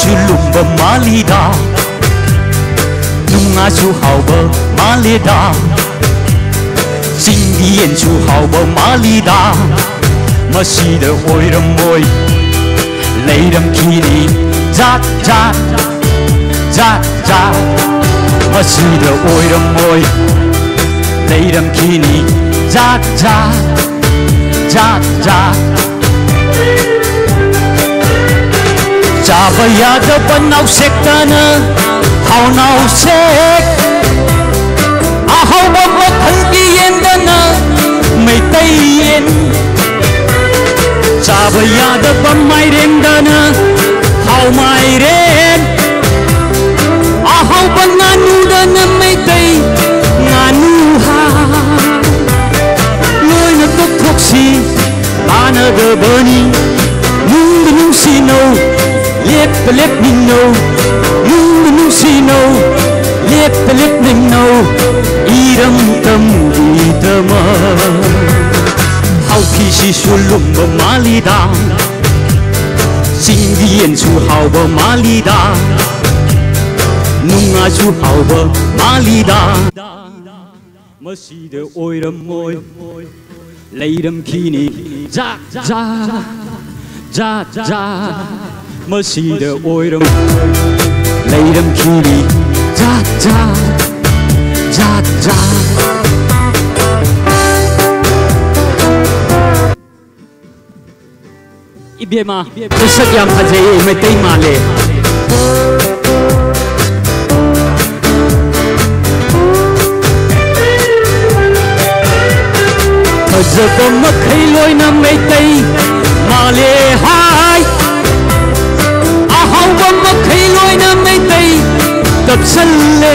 su lumba malida nunga su hauba malida Singdian su hauba malida Masida oiram moi Leiram kini Jat jat Jat jat Masida oiram moi Leiram kini Jat jat Jat jat Chaba yada banau sektana Hau nau sek Ahau baba thalki yendana Mai tay yen Chaba yada bamai rendana Hau mai ren Ahau banganu dana mai tay Nganu ha Loi na tuk thuksi Ana ga bani Nung nung si no Let me know Nung si no Let me know Iram tam di tama Hau khi si su lumba malida Singdian su hauba malida Nunga su hauba malida Masida oiram moi Leiram kini Ja ja Ja ja Masida oiram Leiram kini Ja ja Ja ja Ibema Masag yam fajai mai tay male Fajaba makhai loi na mai tay male hai Ahau bama khai loi na mai tay tập sân le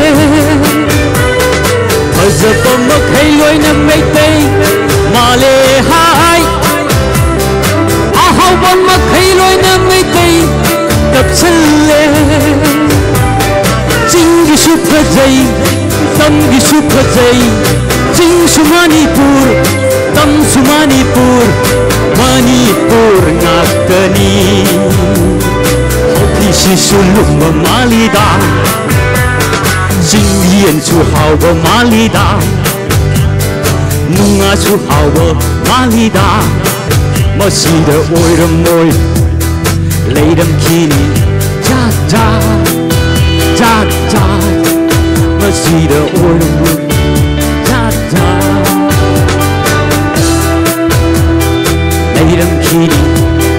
Fajaba makhai loi na mai tay male hai Ahau bama khai loi na mai tay tập sân le Jing gi su phajai tam gi su phajai Jing su Manipur tam su Manipur Manipur ngakani Si su lumba malida Singdian su hauba malida Nunga su hauba malida Masida oiram moi Leiram kini Jat jat Jat jat Masida oiram moi Jat jat Leiram kini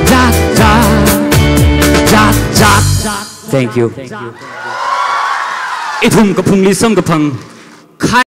Jat jat Jat jat Thank you. Itum kapung lisam kapang.